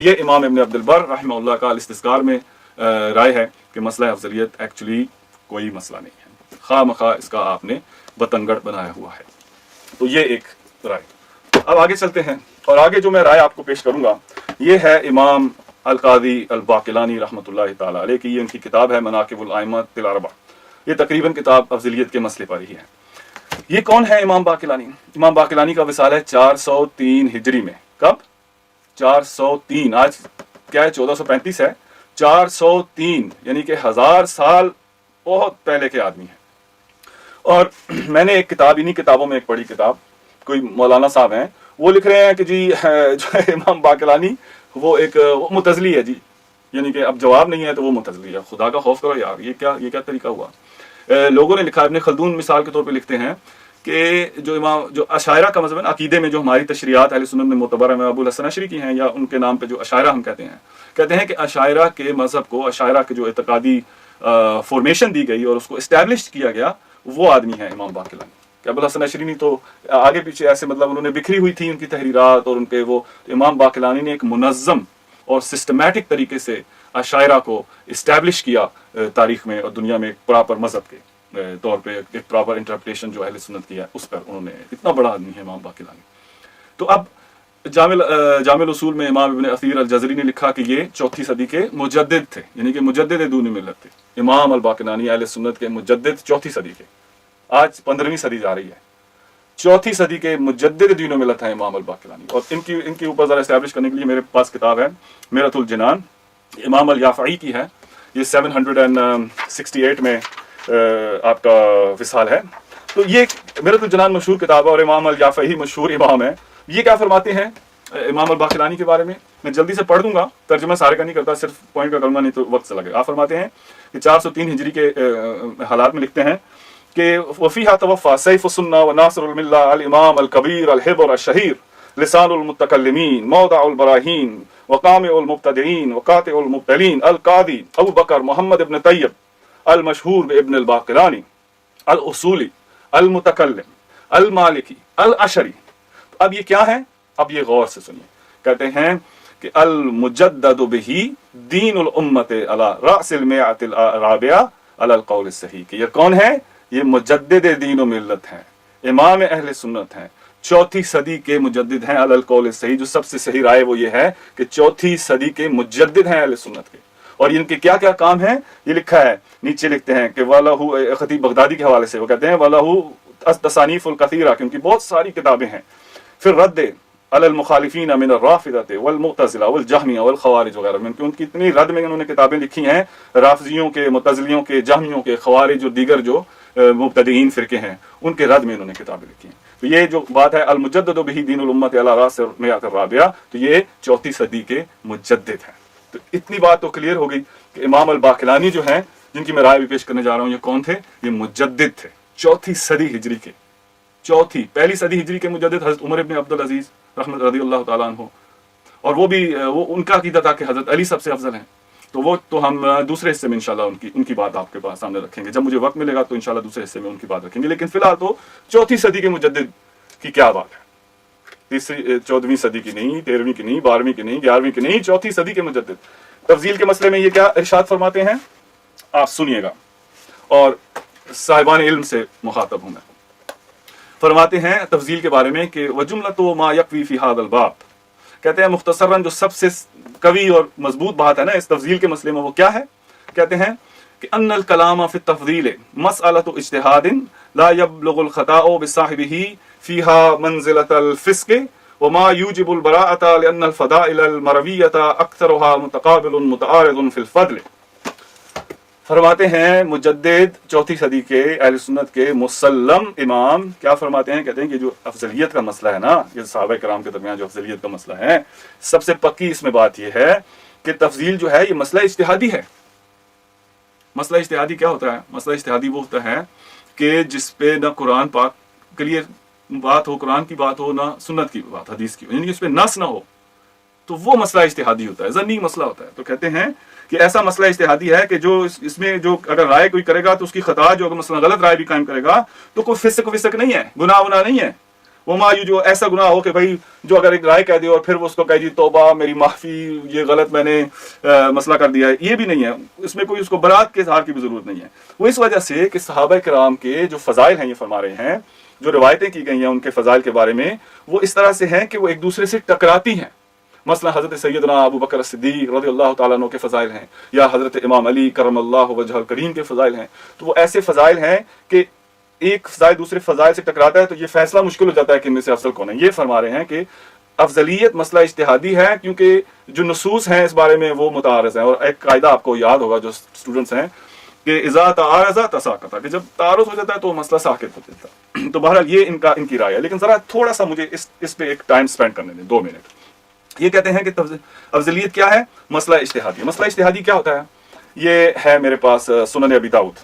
یہ امام ابن عبد البر رحمہ اللہ کا الاستذکار میں رائے ہے کہ مسئلہ افضلیت ایکچولی کوئی مسئلہ نہیں ہے، خواہ مخواہ اس کا آپ نے بتنگڑ بنایا ہوا ہے۔ تو یہ ایک رائے۔ اب آگے چلتے ہیں، اور آگے جو میں رائے آپ کو پیش کروں گا یہ ہے امام القاضی الباقلانی رحمۃ اللہ تعالیٰ علیہ کی، یہ ان کی کتاب ہے مناقب الائمۃ الاربعہ۔ یہ تقریباً کتاب افضلیت کے مسئلے پر ہی ہے۔ یہ کون ہے امام باقلانی؟ امام باقلانی کا وصال ہے 403 ہجری میں۔ کب؟ 403۔ آج کیا ہے؟ 1435 ہے۔ 403 یعنی کہ 1000 سال بہت پہلے کے آدمی ہیں۔ اور میں نے ایک کتاب، انہی کتابوں میں ایک پڑھی کتاب، کوئی مولانا صاحب ہیں، وہ لکھ رہے ہیں کہ جی جو امام باقلانی وہ ایک معتزلی ہے جی، یعنی کہ اب جواب نہیں ہے تو وہ معتزلی ہے۔ خدا کا خوف کرو یار، یہ کیا طریقہ ہوا؟ لوگوں نے لکھا، ابن خلدون مثال کے طور پہ لکھتے ہیں کہ جو اشاعرہ کا مذہب ہے، عقیدے میں جو ہماری تشریعات اہل سنت میں معتبر ہیں، ابو الحسن اشعری کی ہیں، یا ان کے نام پہ جو اشاعرہ ہم کہتے ہیں کہ اشاعرہ کے مذہب کو، اشاعرہ کے جو اعتقادی فارمیشن دی گئی اور اس کو اسٹیبلش کیا گیا، وہ آدمی ہے امام باقلانی۔ کہ ابو الحسن اشعری نہیں تو آگے پیچھے ایسے مطلب انہوں نے بکھری ہوئی تھی ان کی تحریرات اور ان کے وہ، امام باقلانی نے ایک منظم اور سسٹمیٹک طریقے سے اشاعرہ کو اسٹیبلش کیا تاریخ میں اور دنیا میں، ایک پراپر مذہب کے طور پہ ایک پراپر انٹرپریٹیشن جو اہل سنت کی ہے اس پر انہوں نے، اتنا بڑا آدمی ہے امام باقلانی۔ تو اب جامع الاصول میں امام ابن اثیر الجزری نے لکھا کہ یہ 4تھی صدی کے مجدد تھے، یعنی کہ مجدد دین ملت تھے۔ امام الباقلانی اہل سنت کے مجدد 4تھی صدی کے، آج 15ویں صدی جا رہی ہے، 4تھی صدی کے مجدد دین و ملت ہیں امام الباقلانی۔ اور ان کے اوپر ذرا اسٹیبلش کرنے کے لیے میرے پاس کتاب ہے میرۃ الجنان، امام الیافعی کی ہے، یہ 768 میں آپ کا وصال ہے۔ تو یہ میرۃ الجنان مشہور کتاب ہے اور امام الیافعی مشہور امام ہے۔ یہ کیا فرماتے ہیں امام الباقلانی کے بارے میں جلدی سے پڑھ دوں گا، ترجمہ سارے کا نہیں کرتا، صرف پوائنٹ کا کلمہ، نہیں تو وقت سے لگے۔ آپ فرماتے ہیں کہ 403 ہجری کے حالات میں لکھتے ہیں کہ وفیہا توفى سیف السنہ وناصر الملہ الامام الکبیر الحبر الشہیر لسان المتکلمین موضع البراہین وقامع المبتدعین وقاطع المبتلین القاضی ابو بکر محمد ابن طیب المشہور ابن الباقلانی الاصولی المتکلم المالکی الاشری۔ اب یہ کیا ہے؟ اب یہ غور سے سنیے، کہتے ہیں کہ المجدد بہ دین الامت علی رأس المئۃ الرابعہ علی القول الصحیح، کہ یہ کون ہے؟ یہ مجدد دین و ملت ہیں، امام اہل سنت ہیں، 4تھی صدی کے مجدد ہیں، علی القول الصحیح۔ جو سب سے صحیح رائے وہ یہ ہے کہ 4تھی صدی کے مجدد ہیں اہل سنت کے۔ اور ان کے کیا کیا کام ہیں یہ لکھا ہے، نیچے لکھتے ہیں کہ وَلَهُ، خطیب بغدادی کے حوالے سے وہ کہتے ہیں وَلَهُ التصانیف الکثیرہ، کہ ان کی بہت ساری کتابیں ہیں، پھر رد علی المخالفین من الرافضۃ والمعتزلہ والجہمیہ والخوارج وغیرہ میں، ان کی اتنی رد میں انہوں نے کتابیں لکھی ہیں، رافضیوں کے، معتزلیوں کے، جہمیوں کے، خوارج اور دیگر جو مبتدعین فرقے ہیں ان کے رد میں انہوں نے کتابیں لکھی ہیں۔ تو یہ جو بات ہے المجدد بہ دین الامت علی رأس المئۃ الرابعہ، تو یہ 4تھی صدی کے مجدد ہیں۔ تو اتنی بات تو کلیئر ہو گئی کہ امام الباقلانی جو ہیں، جن کی میں رائے بھی پیش کرنے جا رہا ہوں، یہ کون تھے؟ یہ مجدد تھے 4تھی صدی ہجری کے۔ پہلی صدی ہجری کے مجدد حضرت عمر ابن عبدالعزیز رحمۃ رضی اللہ تعالیٰ عنہ، اور وہ بھی ان کا عقیدہ تھا کہ حضرت علی سب سے افضل ہیں۔ تو وہ تو ہم دوسرے حصے میں انشاءاللہ ان کی بات آپ کے پاس سامنے رکھیں گے، جب مجھے وقت ملے گا تو انشاءاللہ دوسرے حصے میں ان کی بات رکھیں گے۔ لیکن فی الحال تو 4تھی صدی کے مجدد کی کیا بات ہے، 14ویں صدی کی نہیں، 13ویں کی نہیں، 12ویں کی نہیں، 11ویں کی نہیں، 4تھی صدی کے مجدد۔ تفضیل کے مسئلے میں یہ کیا ارشاد فرماتے ہیں آپ سنیے گا، اور صاحبان علم سے مخاطب ہوں میں۔ فرماتے ہیں تفضیل کے بارے میں کہ وَجُمْلَةُ مَا يَقْوِي فِي هَذَا الْبَابِ، کہتے ہیں مختصراً جو سب سے قوی اور مضبوط بات ہے نا اس تفضیل کے مسئلے میں، وہ کیا ہے؟ کہتے ہیں کہ ان الکلام فی التفضیل مسئلۃ اجتہاد لا یبلغ الخطاء بصاحبہ فیہا منزلۃ الفسق وما یوجب البراءۃ لأن الفضائل المرویۃ اکثرها متقابل متعارض فی الفضل۔ فرماتے ہیں مجدد 4تھی صدی کے اہل سنت کے مسلم امام کیا فرماتے ہیں؟ کہتے ہیں کہ جو افضلیت کا مسئلہ ہے نا، یہ صحابہ کرام کے درمیان جو افضلیت کا مسئلہ ہے، سب سے پکی اس میں بات یہ ہے کہ تفضیل جو ہے یہ مسئلہ اجتہادی ہے۔ مسئلہ اجتہادی کیا ہوتا ہے؟ مسئلہ اجتہادی وہ ہوتا ہے کہ جس پہ نہ قرآن پاک کلیئر بات ہو، قرآن کی بات ہو، نہ سنت کی بات، حدیث کی، یعنی کہ اس پہ نص نہ ہو، تو وہ مسئلہ اجتہادی ہوتا ہے، ظنی مسئلہ ہوتا ہے۔ تو کہتے ہیں کہ ایسا مسئلہ اجتہادی ہے کہ جو اس میں جو اگر رائے کوئی کرے گا تو اس کی خطا، جو اگر مثلا غلط رائے بھی قائم کرے گا تو کوئی فسق نہیں ہے، گناہ نہیں ہے، वो मायू जो ऐसा गुनाह हो कि भाई जो अगर एक राय कह दे और फिर वो उसको कहे जी तौबा मेरी माफ़ी, ये गलत मैंने मसला कर दिया है, ये भी नहीं है। इसमें कोई उसको बरात के इजहार की भी ज़रूरत नहीं है। वो इस वजह से कि सहाबा किराम के जो फ़ज़ाइल हैं, ये फरमा रहे हैं, जो रिवायतें की गई हैं उनके फ़ज़ाइल के बारे में, वो इस तरह से हैं कि वो एक दूसरे से टकराती हैं। मसला हज़रत सैयदना अबू बकर सिद्दीक़ रज़ियल्लाहु ताला अन्हु के फ़ज़ाइल हैं, या हज़रत इमाम अली करमल्लाहु वजहल करीम के फ़ज़ाइल हैं। तो वो ऐसे फ़ज़ाइल हैं कि एक फ़ज़ाइल दूसरे फ़ज़ाइल से टकराता है तो ये फैसला मुश्किल हो जाता है कि इनमें से अफजल कौन है। ये फरमा रहे हैं कि अफजलियत मसला इज्तिहादी है, क्योंकि जो नसूस हैं इस बारे में वो मुतारज़ हैं। और एक कायदा आपको याद होगा जो स्टूडेंट्स हैं कि इज़ा तारज़ा तसाक़ता, कि जब तारुज़ हो जाता है तो मसला साकित हो जाता है। तो बहरहाल ये इनकी राय है। लेकिन ज़रा थोड़ा सा मुझे इस पे एक टाइम स्पेंड करने दें, 2 मिनट। ये कहते हैं कि अफजलियत क्या है, मसला इज्तिहादी। मसला इज्तिहादी क्या होता है? ये है मेरे पास सुनन अबी दाऊद,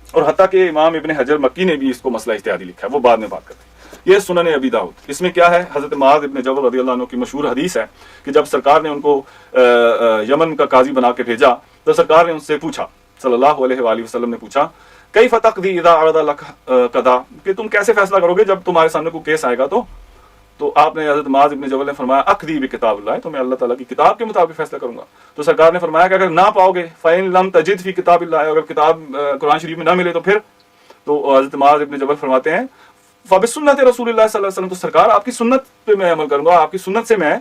और हत्ता कि इमाम इब्न हजर मक्की ने भी इसको मसला इज्तिहादी लिखा है, वो बाद में बात करते हैं। ये सुनन अबी दाऊद, इसमें क्या है, हज़रत मुआज़ इब्न जबल रज़ियल्लाहु अन्हु की मशहूर हदीस है कि जब सरकार ने उनको यमन का काजी बना के भेजा तो सरकार ने उनसे पूछा, सल्लल्लाहु अलैहि वसल्लम ने पूछा, कैफ़ तक़दी इज़ा अरदा लक कदा, कि तुम कैसे फैसला करोगे जब तुम्हारे सामने कोई केस आएगा। तो आपने हज़रत मुआज़ इब्न जबल ने फरमाया, अक़दी बिकिताबिल्लाह, तो मैं अल्लाह ताला की किताब के मुताबिक फैसला करूंगा। तो सरकार ने फरमाया कि अगर ना पाओगे, फ़इन लम तजिद फ़ी किताबिल्लाह, अगर किताब कुरान शरीफ में ना मिले तो फिर? तो हज़रत मुआज़ इब्न जबल फरमाते हैं, फ़बिस्सुन्नत रसूलिल्लाह सल्लल्लाहु अलैहि वसल्लम, तो सरकार आपकी सुन्नत पे मैं अमल करूंगा, आपकी सुन्नत से मैं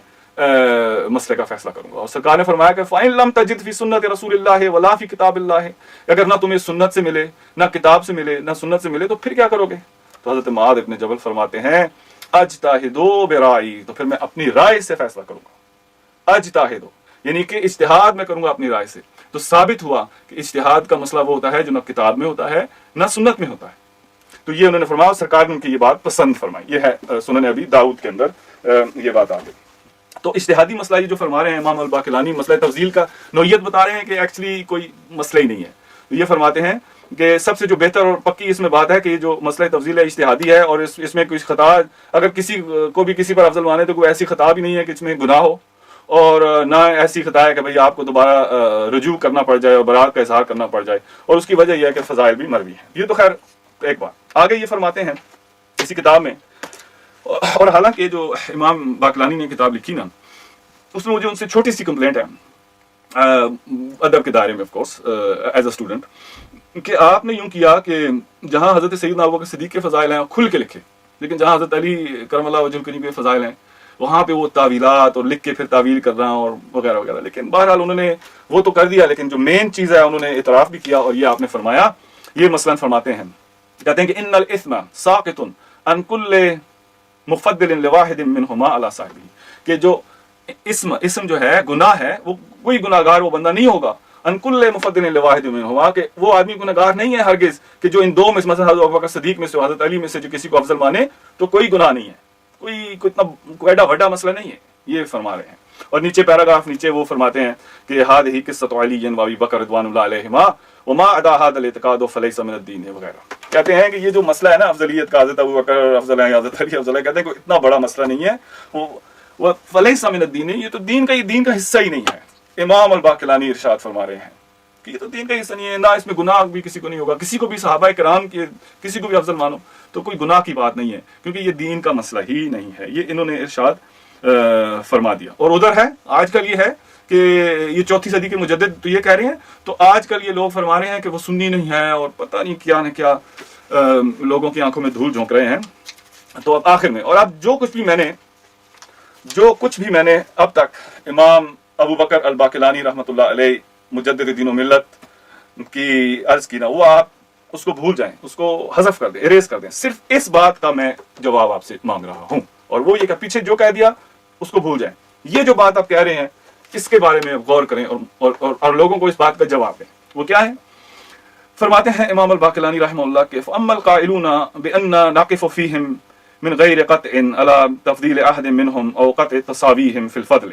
मसले का फैसला करूंगा। और सरकार ने फरमाया कि फ़इन लम तजिद फ़ी सुन्नत रसूलिल्लाह वला फ़ी किताबिल्लाह, अगर ना तुम्हें सुन्नत से मिले, ना किताब से मिले, ना सुन्नत से मिले, तो फिर क्या करोगे? तो हज़रत मुआज़ इब्न जबल फरमाते हैं, अजताहिदो बिराई, तो फिर मैं अपनी राय से फैसला करूंगा। अजताहिदो यानी कि इज्तिहाद में करूंगा अपनी राय से। तो साबित हुआ कि इज्तिहाद का मसला वो होता है जो ना किताब में होता है ना सुन्नत में होता है। तो ये उन्होंने फरमाया, सरकार ने उनकी ये बात पसंद फरमाई। ये है सुनन अबी दाऊद के अंदर ये बात आ गई। तो इज्तिहादी मसला ये जो फरमा रहे हैं इमाम अल-बाक़िलानी, मसला तफजील का नौयत बता रहे हैं कि एक्चुअली कोई मसला ही नहीं है। तो ये फरमाते हैं कि सबसे जो बेहतर और पक्की इसमें बात है कि ये जो मसला तफजील है इज्तिहादी है, और इसमें कुछ खता, अगर किसी को भी किसी पर अफजल माने तो कोई ऐसी खता भी नहीं है कि इसमें गुनाह हो, और ना ऐसी खता है कि भाई आपको दोबारा रुजू करना पड़ जाए और बरात का इजहार करना पड़ जाए, और उसकी वजह यह है कि फ़ज़ाइल भी मरवी है। ये तो खैर एक बात। आगे ये फरमाते हैं इसी किताब में, और हालांकि जो इमाम बाक़िलानी ने किताब लिखी ना, उसमें मुझे उनसे छोटी सी कंप्लेंट है अदब के दायरे में, of course as a student, कि आपने यूं किया कि जहां हज़रत सैयदना अबू बकर सिद्दीक़ के फ़ज़ाइल हैं खुल के लिखे, लेकिन जहां हज़रत अली करमल्लाहु वजहहु करीम के फ़ज़ाइल हैं वहां पे वो तावीलात और लिख के फिर तावील कर रहा और वगैरह वगैरह। लेकिन बहरहाल उन्होंने वो तो कर दिया, लेकिन जो मेन चीज़ है उन्होंने इतराफ़ भी किया, और ये आपने फरमाया। ये मसलन फरमाते हैं, कहते हैं कि इन्नल इस्म साक़ितुन अन कुल्लि मुफ़द्दिलिन लिवाहिदिन मिनहुमा अला साहिबिही, कि जो इस्म जो है गुनाह है, वो कोई गुनाहगार वो बंदा नहीं होगा, अनकुल्ले मुफ़द्दिलिन लिवाहिदिन मिनहुमा, कि वो आदमी गुनाहगार नहीं है हरगिज़ कि जो इन दो में से, हज़रत अबू बकर सिद्दीक़ में से, हज़रत अली में से जो किसी को अफजल माने तो कोई गुनाह नहीं है, कोई इतना एडा वड्डा मसला नहीं है। ये फरमा रहे हैं। और नीचे पैराग्राफ नीचे वो फरमाते हैं कि हादिही क़िस्सतु अलीय्यिन व अबी बकर रिज़वानुल्लाहि अलैहिमा व मा अदा हाज़ल इतिक़ादु फ़लैसा मिनद्दीन वगैरह। कहते हैं कि ये जो मसला है ना अफजलियत का, हज़रत अबू बकर अफजल है, हज़रत अली अफजल है, कहते हैं कोई इतना बड़ा मसला नहीं है, वो फ़लैसा मिनद्दीन, ये तो दीन का हिस्सा ही नहीं है। इमाम अल-बाक़िलानी इरशाद फरमा रहे हैं कि ये तो दीन का हिस्सा नहीं है, ना इसमें गुनाह भी किसी को नहीं होगा, किसी को भी सहाबाए किराम के किसी को भी अफजल मानो तो कोई गुनाह की बात नहीं है, क्योंकि ये दीन का मसला ही नहीं है। ये इन्होंने इरशाद फरमा दिया। और उधर है आजकल ये है कि ये 4वीं सदी के मुजद्दिद तो ये कह रहे हैं, तो आजकल ये लोग फरमा रहे हैं कि वो सुन्नी नहीं है और पता नहीं क्या न क्या लोगों की आंखों में धूल झोंक रहे हैं। तो अब आखिर में, और अब जो कुछ भी मैंने अब तक इमाम अबू बकर अल-बाक़िलानी रहमतुल्लाह अलैह मुजद्दिद दीन व मिल्लत की अर्ज की ना, वो आप उसको भूल जाएं, उसको हज़फ कर दें, इरेज कर दें। सिर्फ इस बात का मैं जवाब आपसे मांग रहा हूं, और वो ये कि पीछे जो कह दिया उसको भूल जाएं। ये जो बात आप कह रहे हैं इसके बारे में गौर करें और लोगों को इस बात का जवाब दें। वो क्या है? फरमाते हैं इमाम अल-बाक़िलानी रहमतुल्लाह के, फ़अम्मल क़ाइलूना बिअन्ना नाक़िफ़ु फ़ीहिम मिन ग़ैरि क़त्इन अला तफ़दील अहदिन मिनहुम औ क़त्इ तसावीहिम फ़िल फ़ज़ल।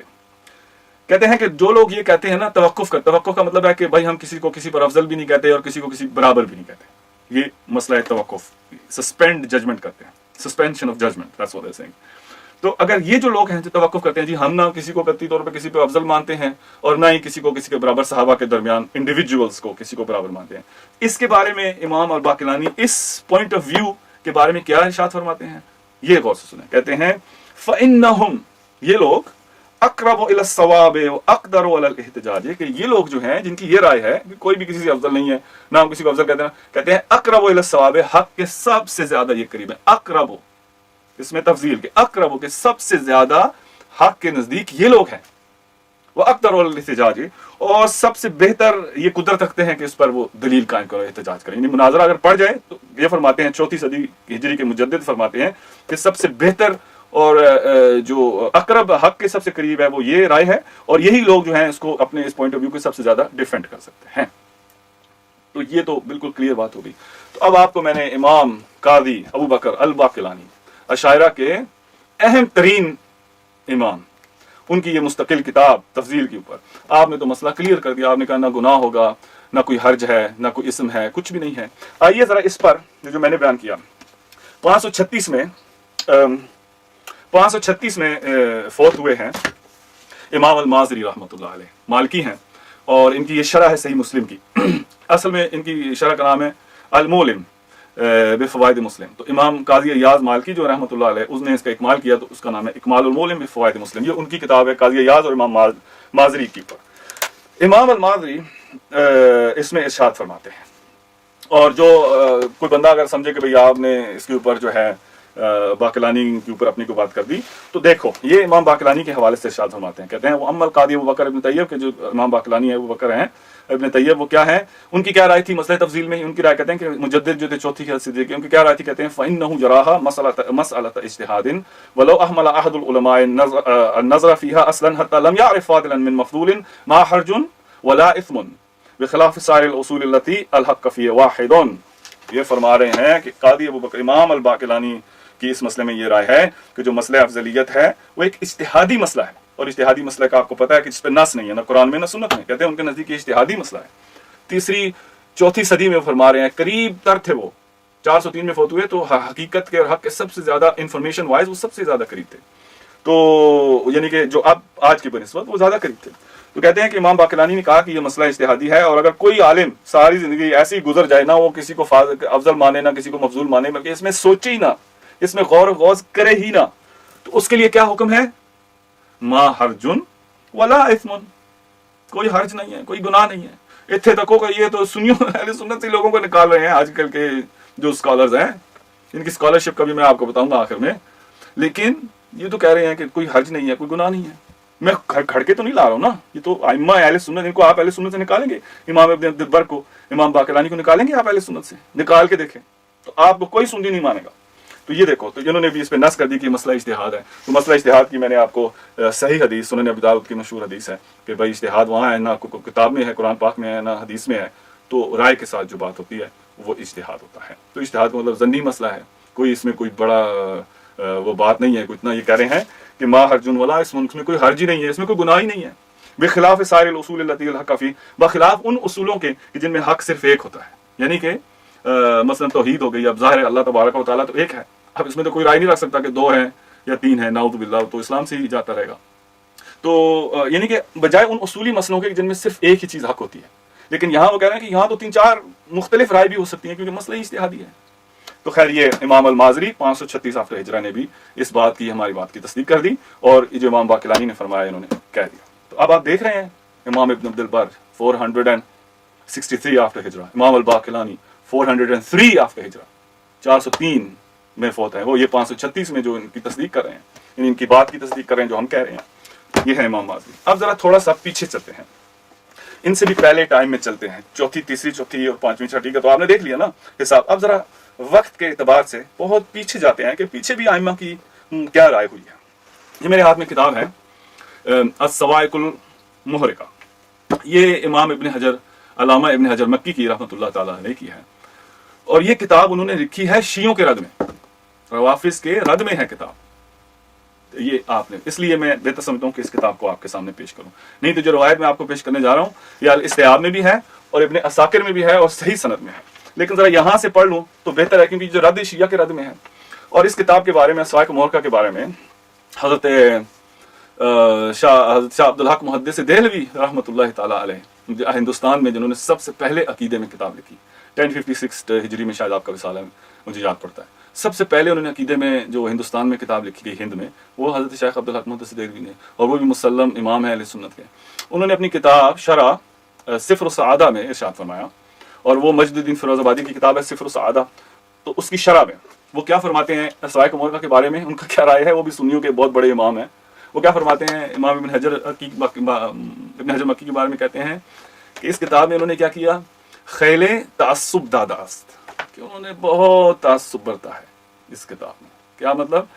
कहते हैं कि जो लोग ये कहते हैं ना, तवक्कुफ़ का मतलब है कि भाई हम किसी को किसी पर अफजल भी नहीं कहते और किसी को किसी बराबर भी नहीं कहते। ये मसला है तवक्कुफ़, सस्पेंड जजमेंट करते हैं, suspension of judgement, that's what they are saying. तो अगर ये जो लोग हैं जो तवक्कुफ़ करते हैं, जी हम ना किसी को कतई तौर पर किसी पे अफजल मानते हैं और ना ही किसी को किसी के बराबर, सहाबा के दरमियान इंडिविजुअल्स को किसी को बराबर मानते हैं, इसके बारे में इमाम अल-बाक़िलानी इस पॉइंट ऑफ व्यू के बारे में क्या इरशाद फरमाते हैं? ये गौर से सुने, कहते हैं फ़इन्नहुम, ये लोग अक़रबु इला सवाब व अक़दरु अला इहतिजाज, कि ये लोग जो हैं जिनकी ये राय है कि कोई भी किसी से अफजल नहीं है, ना हम किसी को अफजल कहते हैं अक़रबु इला सवाब, हक के सबसे ज्यादा ये करीब है। अक़रबु इसमें तफजील के, अक़रबु के सबसे ज्यादा हक के नजदीक ये लोग हैं, वो अक़दरु अला इहतिजाज, और सबसे बेहतर ये कुदरत रखते हैं कि इस पर वो दलील कायम करो, एहतजाज करें। यानी मुनाजरा अगर पड़ जाए तो ये फरमाते हैं, 4वीं सदी हिजरी के मुजद्दिद फरमाते हैं कि सबसे बेहतर और जो अकरब हक के सबसे करीब है वो ये राय है, और यही लोग जो हैं इसको अपने इस पॉइंट ऑफ व्यू के सबसे ज्यादा डिफेंड कर सकते हैं। तो ये तो बिल्कुल क्लियर बात होगी। तो अब आपको मैंने इमाम कादी अबू बकर अल बाकिलानी, अशायरा के अहम तरीन इमाम, उनकी ये मुस्तकिल किताब तफजील के ऊपर आपने तो मसला क्लियर कर दिया। आपने कहा ना गुनाह होगा, ना कोई हर्ज है, ना कोई इसम है, कुछ भी नहीं है। आइए जरा इस पर जो मैंने बयान किया, 536 में फौत हुए हैं इमाम अल माज़री रहमतुल्लाह अलैह, मालकी हैं, और इनकी ये शरह है सही मुस्लिम की। असल में इनकी शरह का नाम है अल मोलिम बिफ़वाइद मुस्लिम। तो इमाम काजी अय्याज़ मालकी जो रहमतुल्लाह अलैह, उसने इसका इकमाल किया, तो उसका नाम है इकमालुल मोलिम बिफ़वाइद मुस्लिम। ये उनकी किताब है काजी अय्याज़ और इमाम माज़री की ऊपर। इमाम अल माज़री इसमें इरशाद फरमाते हैं, और जो कोई बंदा अगर समझे कि भाई आपने इसके ऊपर जो है बाकिलानी के ऊपर अपनी को बात कर दी, तो देखो ये इमाम बाकिलानी के हवाले से इरशाद फरमाते हैं, कहते हैं वो अम्मल कादी अबू बकर इब्न तैयब के, जो इमाम बाकिलानी है अबू बकर हैं इब्न तैयब, वो क्या है, उनकी क्या राय थी मसला तफजील में। उनकी राय कहते हैं कि मुजद्दिद जो थे 4वीं सदी के, उनकी क्या राय थी, कहते हैं फ़इन्नहु जराहा मसअलत इज्तिहादिन वलो अहमल अहदुल उलमाए नज़र फ़ीहा अस्लन हत्ता लम यअरिफ फ़ादिलन मिन मफ़दूलिन मा हर्जुन वला इस्मुन बिखिलाफ़ साइरिल उसूल अल्लती अल हक़्क़ फ़ीहा वाहिदुन। ये फरमा रहे हैं कि कादी अबू बकर इमाम अल बाकिलानी की इस मसले में ये राय है कि जो मसला अफजलियत है वो एक इज्तिहादी मसला है, और इज्तिहादी मसला का आपको पता है कि जिस पर नस नहीं है, ना कुरान में ना सुन्नत में, कहते हैं उनके नजदीक इज्तिहादी मसला है। 3री-4थी सदी में फरमा रहे हैं, करीब तर थे वो, 403 में फौत हुए, तो हकीकत के और हक के सबसे ज्यादा इंफॉर्मेशन वाइज वो सबसे ज्यादा करीब थे, तो यानी कि जो अब आज की बनिस्बत वो ज्यादा करीब थे। तो कहते हैं कि इमाम बाकिलानी ने कहा कि ये मसला इज्तिहादी है, और अगर कोई आलिम सारी जिंदगी ऐसी ही गुजर जाए, ना वो किसी को अफजल माने ना किसी को मफजूल माने, बल्कि इसमें सोचे ही ना, इसमें गौर गौज करे ही ना, तो उसके लिए क्या हुक्म है, मा हर्जुन वला इस्मुन, कोई हर्ज नहीं है, कोई गुनाह नहीं है। इत्थे तक होगा, ये तो सुनियो अहले सुन्नत से लोगों को निकाल रहे हैं आजकल के जो स्कॉलर्स हैं, इनकी स्कॉलरशिप का भी मैं आपको बताऊंगा आखिर में, लेकिन ये तो कह रहे हैं कि कोई हर्ज नहीं है, कोई गुनाह नहीं है। मैं खड़के तो नहीं ला रहा हूँ ना, ये तो आइम्मा अहले सुन्नत, इनको आप अहले सुन्नत से निकालेंगे, इमाम इब्न अब्दुल बर को, इमाम बाकिलानी को निकालेंगे आप अहले सुन्नत से, निकाल के देखें तो आपको कोई सुन्नी नहीं मानेगा। तो ये देखो, तो इन्होंने भी इस पे नस कर दी कि मसला इज्तिहाद है। तो मसला इज्तिहाद की मैंने आपको सही हदीस, सुनन अबी दाऊद की मशहूर हदीस है कि भाई इज्तिहाद वहाँ है, ना किताब में है, कुरान पाक में है, ना हदीस में है, तो राय के साथ जो बात होती है वो इज्तिहाद होता है। तो इज्तिहाद मतलब ज़न्नी मसला है, कोई इसमें कोई बड़ा वो बात नहीं है। कोई इतना ये कह रहे हैं कि मा हर्जुन वला इसमें कोई हर्ज ही नहीं है, इसमें कोई गुनाह ही नहीं है। बेखिलाफ सारिल उसूल अल्लती अल हक़ फ़ी, बखिलाफ उन उसूलों के जिनमें हक सिर्फ एक होता है, यानी कि मसलन तौहीद हो गई। अब ज़ाहिर है अल्लाह तबारक व तआला तो एक है, अब इसमें तो कोई राय नहीं रख सकता कि 2 हैं या 3 हैं, नाउज़ु बिल्लाह, तो इस्लाम से ही जाता रहेगा। तो यानी कि बजाय उन उसूली मसलों के जिनमें सिर्फ एक ही चीज़ हक होती है, लेकिन यहाँ वो कह रहे हैं कि यहाँ तो 3-4 मुख्तलिफ राय भी हो सकती हैं क्योंकि मसला ही इज्तिहादी है। तो खैर ये इमाम अल माज़री 536 आफ्टर हिजरा ने भी इस बात की, हमारी बात की तस्दीक कर दी, और ये जो इमाम बाकिलानी ने फरमाया इन्होंने कह दिया। तो अब आप देख रहे हैं इमाम इब्न अब्दुल बर 463 आफ्टर हिजरा, इमाम अल बाकिलानी 403 आफ्टर हिजरा, 403 में फौत है वो, ये 536 में जो इनकी तस्दीक कर रहे हैं, इनकी बात की तस्दीक कर रहे हैं जो हम कह रहे हैं, ये है इमाम माज़री। अब जरा थोड़ा सा पीछे चलते हैं, इनसे भी पहले टाइम में चलते हैं, 4थी, 3री, 4थी और 5वीं, 6वीं का तो आपने देख लिया ना हिसाब। अब जरा वक्त के एतबार से बहुत पीछे जाते हैं कि पीछे भी आइम्मा की क्या राय हुई है। ये मेरे हाथ में किताब है अस्सवाइकुल मुहरिका, ये इमाम इब्न हजर, अल्लामा इब्न हजर मक्की की रहमतुल्लाह ताला अलैह की है, और ये किताब उन्होंने लिखी है शियों के रद में, रवाफिज के रद में है किताब। ये आपने, इसलिए मैं बेहतर समझता हूँ कि इस किताब को आपके सामने पेश करूँ, नहीं तो जो रवायत मैं आपको पेश करने जा रहा हूँ या इस्तियाब में भी है और इब्न असाकिर में भी है और सही सनद में है, लेकिन जरा यहाँ से पढ़ लूँ तो बेहतर है, क्योंकि जो रद शिया के रद में है। और इस किताब के बारे में, अस्सवाइकुल मुहरिका के बारे में, हजरत शाह अब्दुल हक मुहद्दिस देहलवी रहमतुल्लाह ताला अलैह, हिंदुस्तान में जिन्होंने सबसे पहले अकीदे में किताब लिखी, 1056 हिजरी में शायद आपका विसाला मुझे याद पड़ता है, सबसे पहले उन्होंने अकीदे में जो हिंदुस्तान में किताब लिखी गई हिंद में, वो हज़रत शेख अब्दुल हक मुहद्दिस देहलवी ने, और वो भी मुसल्लम इमाम है अहले सुन्नत के। उन्होंने अपनी किताब शरह सिफ़्र सआदा में इरशाद फरमाया, और वो मजदुद्दीन फिरोज़ाबादी की किताब है सिफ़्र सआदा, तो उसकी शरह में वो क्या फरमाते हैं सवाइक मुर्गा के बारे में, उनका क्या राय है, वो भी सुन्नियों के बहुत बड़े इमाम हैं। वो क्या फरमाते हैं, इमाम इब्न हजर मक्की के बारे में कहते हैं कि इस किताब में उन्होंने क्या किया, खैले तासुब दादास्त, कि उन्होंने बहुत तासुब बरता है इस किताब में। क्या मतलब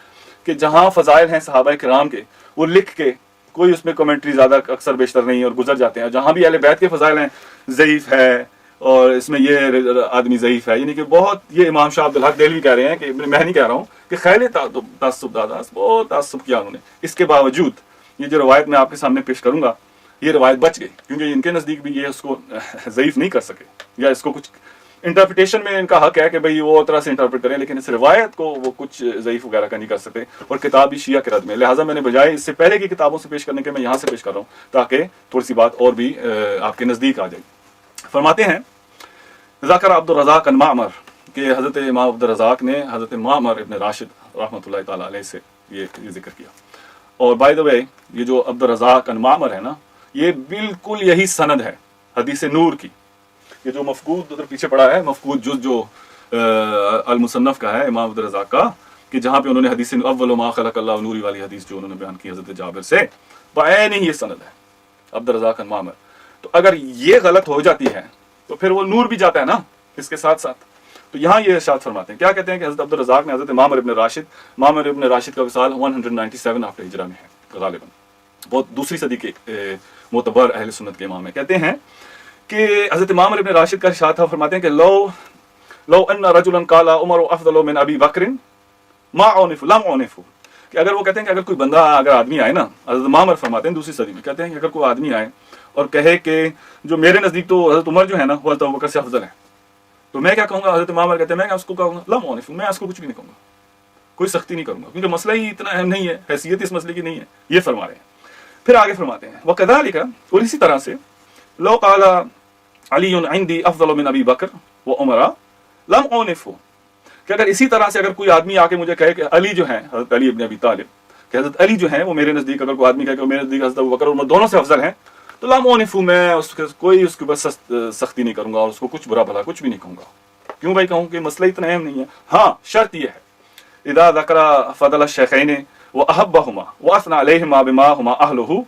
कि जहाँ फजाइल हैं सहाबा किराम के, वो लिख के कोई उसमें कमेंट्री ज़्यादा अक्सर बेशतर नहीं है और गुजर जाते हैं। जहाँ भी अहले बैत के फजाइल हैं, ज़ईफ़ है और इसमें ये आदमी ज़ईफ़ है, यानी कि बहुत, ये इमाम शाह अब्दुल हक देहलवी कह रहे हैं कि मैं नहीं कह रहा हूँ कि खैले तासुब दादास्त, बहुत तासुब किया उन्होंने। इसके बावजूद ये जो रवायत मैं आपके सामने पेश करूँगा, ये रवायत बच गई, क्योंकि इनके नज़दीक भी ये उसको ज़ईफ़ नहीं कर सके, या इसको कुछ इंटरप्रिटेशन में इनका हक है कि भाई वो तरह से इंटरप्रेट करें, लेकिन इस रिवायत को वो कुछ ज़ईफ़ वगैरह का नहीं कर सकते, और किताब भी शिया के रद में। लिहाजा मैंने बजाय इससे पहले की किताबों से पेश करने के मैं यहाँ से पेश कर रहा हूँ, ताकि थोड़ी सी बात और भी आपके नज़दीक आ जाए। फरमाते हैं ज़कर अब्दुल रज़ाक अन मामर, कि हज़रत इमाम अब्दुल रज़ाक ने हज़रत मामर इब्न राशिद रहमतुल्लाहि तआला अलैह से ये जिक्र किया। और बाय द वे, ये जो अब्दुल रज़ाक अन मामर है ना, ये बिल्कुल यही सनद है हदीस नूर की। ये जो मफकूद उधर पीछे पड़ा है, मफकूद जुज़ जो अल मुसन्नफ का है इमाम अब्दुल रज़ाक का, कि जहाँ पे उन्होंने हदीस अव्वल मा खलक़ल्लाहु नूरी वाली हदीस जो उन्होंने बयान की हज़रत जाबिर से, बायन ही ये सनद है अब्दुल रज़ाक अन मामर। तो अगर ये गलत हो जाती है तो फिर वो नूर भी जाता है ना इसके साथ साथ। तो यहाँ ये इरशाद फरमाते हैं, क्या कहते हैं कि हज़रत अब्दुल रज़ाक ने हज़रत मामर इब्न राशिद का विसाल 197 आफ्टर हिजरा में है गालिबन, बहुत दूसरी सदी के मोतबर अहले सुन्नत के इमाम है। कहते हैं कि हज़रत मामर इब्न राशिद का इरशाद था, फरमाते हैं कि लो अन्ना रजुलन काला उमर अफ़ज़लु मिन अबी बकर मा औनिफु लम औनिफु, कि अगर वो कहते हैं कि अगर कोई बंदा, अगर आदमी आए ना, हज़रत मामर फरमाते हैं दूसरी सदी में, कहते हैं कि अगर कोई आदमी आए और कहे कि जो मेरे नज़दीक तो हज़रत उमर जो है ना वो हज़रत अबू बकर से अफजल है, तो मैं क्या कहूँगा, हज़रत मामर कहते हैं मैं उसको कहूँगा लम औनिफु, मैं उसको कुछ भी नहीं कहूँगा, कोई सख्ती नहीं करूँगा, क्योंकि मसला ही इतना अहम नहीं है, हैसियत इस मसले की नहीं है। ये फरमा रहे हैं। फिर आगे फरमाते हैं वकज़ालिका, और इसी तरह से लो क़ाला अलीयुन इंदी अफ़ज़लु मिन अबी बकर व उमर लम औनिफु, कि अगर इसी तरह से अगर कोई आदमी आके मुझे कहे कि अली जो है, हज़रत अली इब्न अबी तालिब, कि हज़रत अली जो है वो मेरे नज़दीक, अगर कोई आदमी कहे कि मेरे नज़दीक हज़रत अबू बकर और उमर दोनों से अफजल हैं, तो लम औनिफु, मैं उसके कोई उसके ऊपर सख्ती नहीं करूँगा और उसको कुछ बुरा भला कुछ भी नहीं कहूँगा। क्यों भाई कहूँ कि मसला इतना अहम नहीं है। हाँ, शर्त यह है इदा ज़करा फ़ज़ल शेखैन व अहब्बहुमा व असना अलैहिमा बिमा हुमा अहलुहु,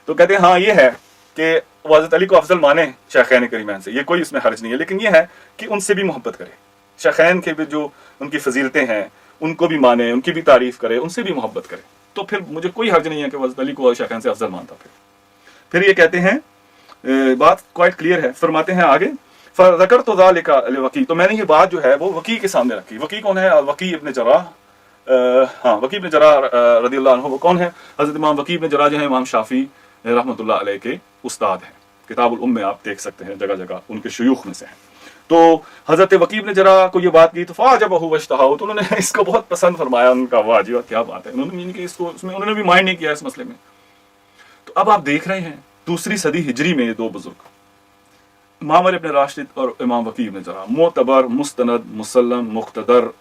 तो कहते हैं हाँ ये है कि वो हज़रत अली को अफजल माने शेखैन करीमैन से, ये कोई इसमें हर्ज नहीं है, लेकिन ये है कि उनसे भी मोहब्बत करे, शेखैन के भी जो उनकी फजीलतें हैं उनको भी माने, उनकी भी तारीफ करे, उनसे भी मोहब्बत करे, तो फिर मुझे कोई हर्ज नहीं है कि हज़रत अली को शेखैन से अफजल मानता। फिर ये कहते हैं बात क्वाइट क्लियर है, फरमाते हैं आगे फ़ज़कर तो ज़ालिका वकी, तो मैंने ये बात जो है वो वकी के सामने रखी। वकी कौन है? वकी इब्न जर्राह, हाँ वकी इब्न जर्राह रज़ियल्लाहु अन्हु, वो कौन है? हज़रत इमाम वकी इब्न जर्राह जो है इमाम शाफी रहमतुल्लाह अलैह के उस्ताद हैं। किताबुल उम्म में आप देख सकते हैं जगह जगह उनके शयूख में से हैं। तो हज़रत वकी इब्न जर्राह को ये बात की तो फ़अजबहु वश्तहाउ, तो उन्होंने इसको बहुत पसंद फरमाया, उनका वाह जी वाह क्या बात है, उन्होंने इसको उसमें उन्होंने भी माइंड नहीं किया इस मसले में। तो अब आप देख रहे हैं दूसरी सदी हिजरी में ये दो बुजुर्ग मामर इब्न राशिद और इमाम वकी इब्न जर्राह मोतबर मुस्तनद मुसल्लम मुख्तदर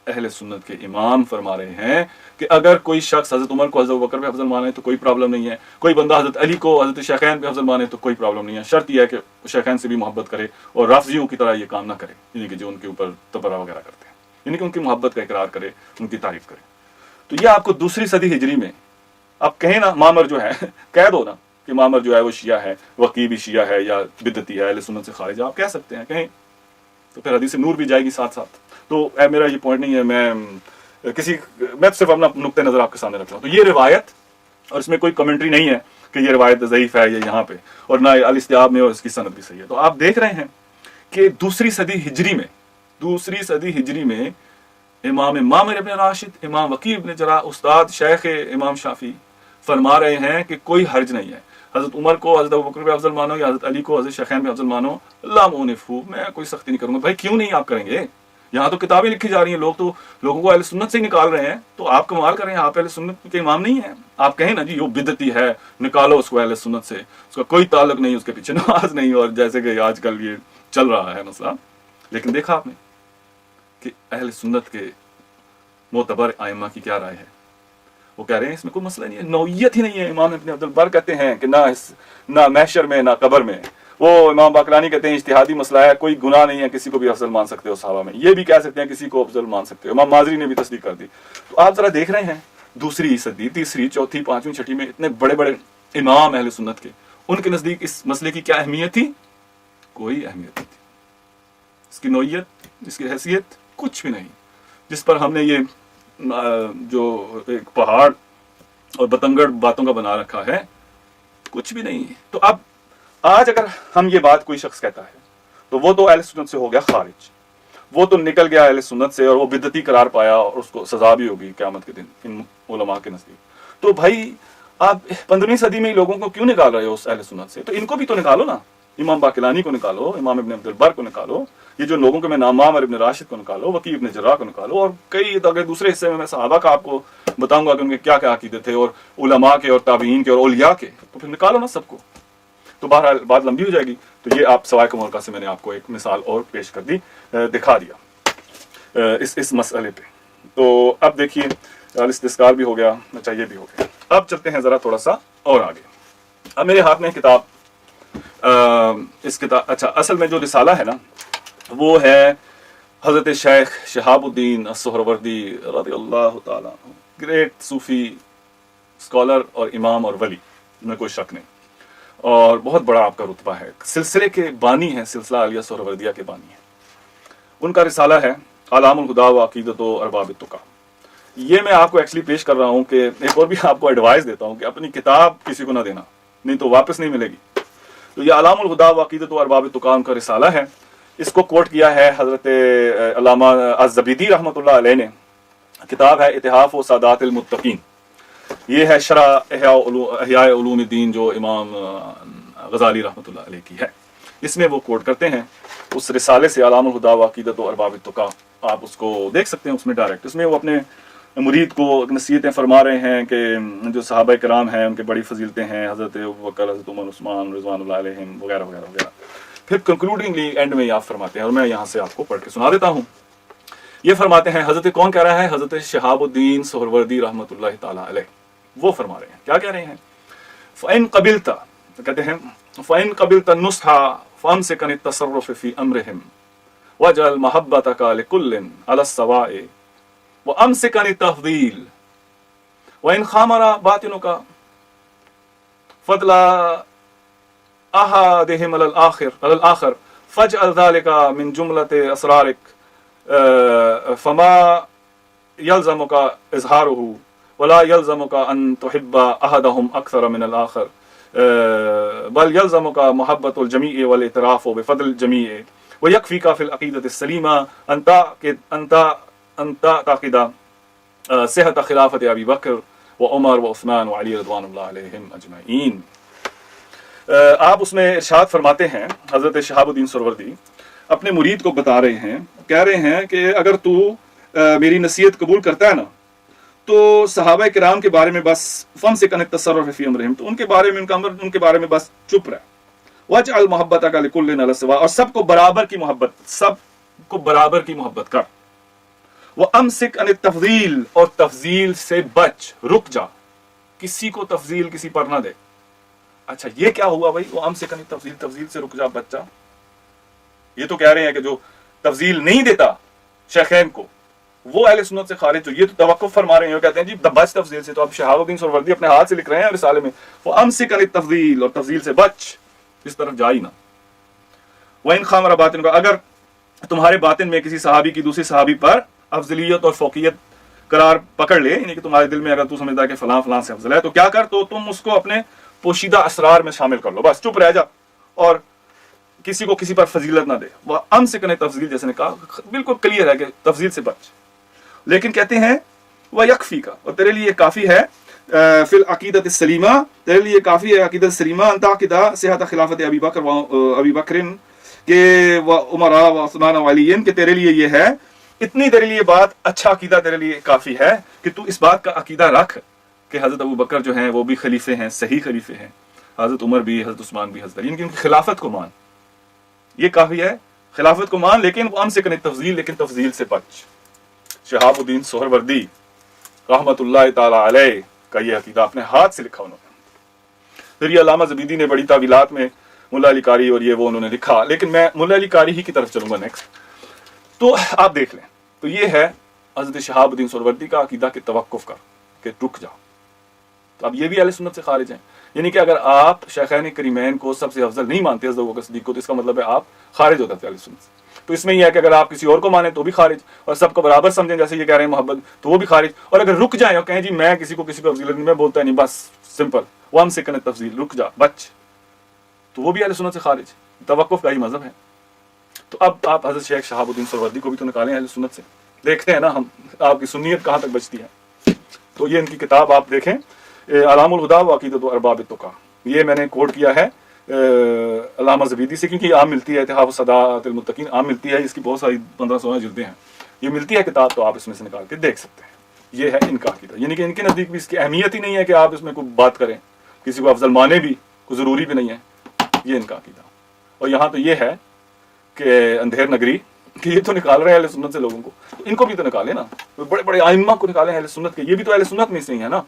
अहले सुन्नत के इमाम फरमा रहे हैं कि अगर कोई शख्स हज़रत उमर को हज़रत बकर पे अफजल माने तो कोई प्रॉब्लम नहीं है, कोई बंदा हज़रत अली को हज़रत शेखैन पे अफजल माने तो कोई प्रॉब्लम नहीं है, शर्त यह है कि शेखैन से भी मोहब्बत करे और राफ़ज़ियों की तरह ये काम ना करे, यानी कि जो उनके ऊपर तबर्रा वगैरह करते हैं, यानी कि उनकी मोहब्बत का इकरार करे, उनकी तारीफ करे। तो यह आपको दूसरी सदी हिजरी में आप कहें ना मामर जो है कह दो ना कि मामर जो है वो शिया है, वकी भी शिया है या बिदती है, अहले सुन्नत से खारिज, आप कह सकते हैं कहें, तो फिर हदीस नूर भी जाएगी साथ साथ। तो मेरा ये पॉइंट नहीं है, मैं सिर्फ अपना नुक्ते नज़र आपके सामने रख रहा हूँ। तो ये रिवायत, और इसमें कोई कमेंट्री नहीं है कि ये रिवायत ज़ईफ़ है ये यहाँ पे, और ना अल इस्तियाब में और इसकी सनद भी सही है। तो आप देख रहे हैं कि दूसरी सदी हिजरी में इमाम मामर इब्न राशिद, इमाम वकी इब्न जर्राह, उस्ताद शेख इमाम शाफी फरमा रहे हैं कि कोई हर्ज नहीं है, हज़रत उमर को हज़रत अबू बकर पे अफजल मानो या हज़रत अली को हज़रत शेखैन पे अफजल मानो, ला मुनिफू, मैं कोई सख्ती नहीं करूँगा। भाई क्यों नहीं आप करेंगे? यहाँ तो किताबें लिखी जा रही हैं, लोग तो लोगों को अहले सुन्नत से ही निकाल रहे हैं, तो आप कमाल कर रहे हैं, आप अहले सुन्नत के इमाम नहीं हैं। आप कहें ना जी वो बिदती है, निकालो उसको अहले सुन्नत से, उसका कोई ताल्लुक नहीं, उसके पीछे नमाज नहीं, और जैसे कि आजकल ये चल रहा है मसला। लेकिन देखा आपने कि अहले सुन्नत के मोतबर आइम्मा की क्या राय है। वो कह रहे हैं इसमें कोई मसला नहीं है, नौयत ही नहीं है। इमाम इब्न अब्दुल बर कहते हैं कि ना महशर में ना कब्र में। वो इमाम बाकलानी कहते हैं इज्तिहादी मसला है, कोई गुनाह नहीं है, किसी को भी अफजल मान सकते हो सहाबा में। ये भी कह सकते हैं किसी को अफजल मान सकते हो, इमाम माजरी ने भी तस्दीक कर दी। तो आप जरा देख रहे हैं दूसरी सदी, तीसरी, चौथी, पांचवी, छठी में इतने बड़े बड़े इमाम अहले सुन्नत के, उनके नजदीक इस मसले की क्या अहमियत थी? कोई अहमियत नहीं थी। इसकी नौयत, इसकी हैसियत कुछ भी नहीं। जिस पर हमने ये जो एक पहाड़ और बतंगड़ बातों का बना रखा है, कुछ भी नहीं है। तो अब आज अगर हम ये बात कोई शख्स कहता है तो वो तो अहले सुन्नत से हो गया खारिज, वो तो निकल गया अहले सुन्नत से और वो बिदअती करार पाया और उसको सजा भी होगी क़यामत के दिन इन उलमा के नजदीक। तो भाई आप 15वीं सदी में ही लोगों को क्यों निकाल रहे हो उस अहले सुन्नत से? तो इनको भी तो निकालो ना, इमाम बाकिलानी को निकालो, इमाम इब्न अब्दुल बर को निकालो, ये जो लोगों के मैं नाम और इब्न राशिद को निकालो, वकी इब्न जर्राह को निकालो, और कई अगर दूसरे हिस्से में मैं सहाबा का आपको बताऊंगा कि उनके क्या क्या अकीदे थे, और उलमा के और ताबीन के और औलिया के, तो फिर निकालो ना सबको। तो बहरहाल बात लंबी हो जाएगी। तो ये आप सवाए का मौका से मैंने आपको एक मिसाल और पेश कर दी, दिखा दिया इस मसले पे। तो अब देखिए इस्तिस्कार भी हो गया, अच्छा ये भी हो गया। अब चलते हैं जरा थोड़ा सा और आगे। अब मेरे हाथ में किताब, इस किताब, अच्छा असल में जो रिसाला है ना वो है हजरत शेख शहाबुद्दीन अस्सुहरवर्दी रज़ियल्लाहु ताला अन्हु, ग्रेट सूफी स्कॉलर और इमाम और वली, में कोई शक नहीं, और बहुत बड़ा आपका रुतबा है। सिलसिले के बानी हैं, सिलसिला आलिया सुहरवर्दिया के बानी हैं। उनका रिसाला है अलामुल हुदा व अक़ीदत व अरबाब तुक़ा। ये मैं आपको एक्चुअली पेश कर रहा हूँ कि एक और भी आपको एडवाइस देता हूँ कि अपनी किताब किसी को ना देना, नहीं तो वापस नहीं मिलेगी। तो ये अलामुल हुदा व अक़ीदत व अरबाब तुक़ा उनका रिसाला है। इसको कोट किया है हजरत अल्लामा अज़्ज़बीदी रहमतुल्लाह अलैह ने। किताब है इतिहाफ व सादातिल मुत्तकीन। ये है शरह इहया उलूमुद्दीन जो इमाम गज़ाली रहमतुल्लाह अलैह की है। इसमें वो कोट करते हैं उस रिसाले से अलामुल हुदा व अक़ीदत व अरबाब तुक़ा। आप उसको देख सकते हैं उसमें डायरेक्ट। उसमें वो अपने मुरीद को नसीहतें फरमा रहे हैं कि जो सहाबा कराम हैं उनके बड़ी फजीलतें हैं, हज़रत अबू बकर, हज़रत उमर, उस्मान रिज़वानुल्लाह अलैहिम वगैरह वगैरह वगैरह। फिर कंक्लूडिंगली एंड में आप फरमाते हैं, और मैं यहाँ से आपको पढ़ के सुना देता हूँ। ये फरमाते हैं, हज़रत कौन कह रहा है? हज़रत शहाबुद्दीन सुहरवर्दी रहमतुल्लाह ताला अलैह। वो फरमा रहे हैं, क्या कह रहे हैं? फ़इन क़बिलता, कहते हैं फ़इन क़बिलता नुस्हा फ़अम्सिक अन तसर्रुफ़ फ़ी अम्रिहिम वजअल महब्बतका लिकुल्लिन अला सवाए व अम्सिक अन तफ़दील व इन ख़ामरा बातिनुका फ़दला अहादिहिम अलल आखिर फ़जअल ज़ालिका मिन जुमलति असरारिक फमा यल्ज़मुका इज़हारुहु वला यल्ज़मुका अन तुहिब्बा अहदहुम अक्सर मिनल आखिर बल यल्ज़मुका मुहब्बतुल जमीइ वल इतराफ़ु बिफ़द्ल जमीइ व यकफ़ीका फ़िल अक़ीदति सलीमा अंता ताक़िदा सेहत खिलाफत अबी बकर व उमर व उस्मान व अली रज़वानुल्लाह अलैहिम अजमईन। आप उसमें इरशाद फरमाते हैं, हज़रत शहाबुद्दीन सुहरवर्दी अपने मुरीद को बता रहे हैं, कह रहे हैं कि अगर तू मेरी नसीहत कबूल करता है ना तो सहाबा किराम के बारे में बस फम से कनेक्ट तसर्रुफ़ फ़ी अम्रिहिम, तो उनके बारे में उनके बारे में बस चुप रह। वजअल मुहब्बतका लिकुल्लिन अला सवा, और सबको बराबर की मोहब्बत, सबको बराबर की मोहब्बत कर। व अम्सिक अन तफ़ज़ील, और तफ़ज़ील से बच, रुक जा, किसी को तफ़ज़ील किसी पर ना दे। अच्छा ये क्या हुआ भाई? वो अम्सिक अन तफ़ज़ील, तफ़ज़ील से रुक जा, बच्चा। ये तो कह रहे हैं कि जो तफ़ज़ील नहीं देता शेखैन को वो अहले सुन्नत से खारिज। तो ये तो तवक्कुफ़ फरमा रहे हैं, कहते हैं जी बच तफ़ज़ील से। तो अब शहाबुद्दीन सुहरवर्दी अपने हाथ से लिख रहे हैं रिसाले में, वो अम्सिक अन तफ़ज़ील, और तफ़ज़ील से बच, इस तरफ जा ही ना। व इन ख़ामरा बातिन का, अगर तुम्हारे बातिन में किसी सहाबी की दूसरी सहाबी पर अफजलियत और फ़ौक़ियत करार पकड़ ले, यानी कि तुम्हारे दिल में अगर तू समझदा है कि फलां फलां से अफजल है, तो क्या कर, तो तुम उसको अपने पोशीदा असरार में शामिल कर लो, बस चुप रह जा और किसी को किसी पर फजीलत ना दे। वह अम्सिक अन तफ़ज़ील, जैसे ने कहा, बिल्कुल क्लियर है कि तफ़ज़ील से बच। लेकिन कहते हैं वह यकफ़ी का, और तेरे लिए काफ़ी है फिल अक़ीदत सलीमा, तेरे लिए काफ़ी है अक़ीदत सलीमा अंताक़िदा सेहत खिलाफत अबी बकरिन के व उमरा व उस्मान व अलीन, के तेरे लिए ये है, इतनी तेरे लिए बात, अच्छा अक़ीदा तेरे लिए काफ़ी है कि तू इस बात का अक़ीदा रख कि हज़रत अबू बकर जो हैं वो भी खलीफे हैं, सही खलीफे हैं, हज़रत उमर भी, हज़रत उस्मान भी, हज़रत अली, इनकी खिलाफत को मान, ये काफ़ी है, खिलाफत को मान, लेकिन वो अम्सिक अन तफ़ज़ील, लेकिन तफ़ज़ील से बच। शहाब उद्दीन सोहरवर्दी रहमतुल्लाह ताला अलैह का ये अकीदा अपने हाथ से लिखा उन्होंने। फिर ये अल्लामा ज़बीदी ने बड़ी तावीलात में मुल्ला अली कारी और ये वो उन्होंने लिखा, लेकिन मैं मुल्ला अली कारी ही की तरफ चलूंगा नेक्स्ट। तो आप देख लें, तो ये है हज़रत शहाबुद्दीन सोहरवर्दी का अकीदा कि तवक्कुफ कर, कि रुक जाओ। तो अब ये भी अहले सुन्नत से खारिज हैं, यानी कि अगर आप शेखैन करीमैन को सबसे अफजल नहीं मानते हज़रत अबू बकर सिद्दीक़ को, तो इसका मतलब है आप खारिज हो जाते हैं अहले सुन्नत से। तो इसमें यह है कि अगर आप किसी और को माने तो भी खारिज, और सबको बराबर समझें जैसे ये कह रहे हैं मोहब्बत, तो वो भी खारिज। और अगर रुक जाए और कहें जी मैं किसी को अफजीलत नहीं, मैं बोलता नहीं, बस सिंपल वम से कन तफजील, रुक जा बच, तो वो भी अहले सुन्नत से खारिज। तवक्कुफ का ही मजहब है। तो अब आप हज़रत शेख शहाबुद्दीन सोहरवर्दी को भी तो निकालें अहले सुन्नत से, देखते हैं ना हम आपकी सुन्नियत कहाँ तक बचती है। तो ये इनकी किताब आप देखें, अलामुल हुदा व अक़ीदत अरबाब तुक़ा, ये मैंने कोट किया है अल्लामा ज़बीदी से, क्योंकि आम मिलती है, इत्तिहाफ़ सदाअतिल मुत्तक़ीन आम मिलती है, इसकी बहुत सारी 15-16 जिल्दें हैं, ये मिलती है किताब, तो आप इसमें से निकाल के देख सकते हैं। ये है इनका अक़ीदा, यानी कि इनके नज़दीक भी इसकी अहमियत ही नहीं है कि आप इसमें कोई बात करें, किसी को अफजल माने भी कोई ज़रूरी भी नहीं है, ये इनका अक़ीदा। और यहाँ तो ये है कि अंधेर नगरी कि ये तो निकाल रहे हैं अहले सुन्नत से लोगों को, तो इनको भी तो निकाले ना, बड़े बड़े आइम्मा को निकाले अहले सुन्नत के, ये भी तो अहले सुन्नत में से ही है ना।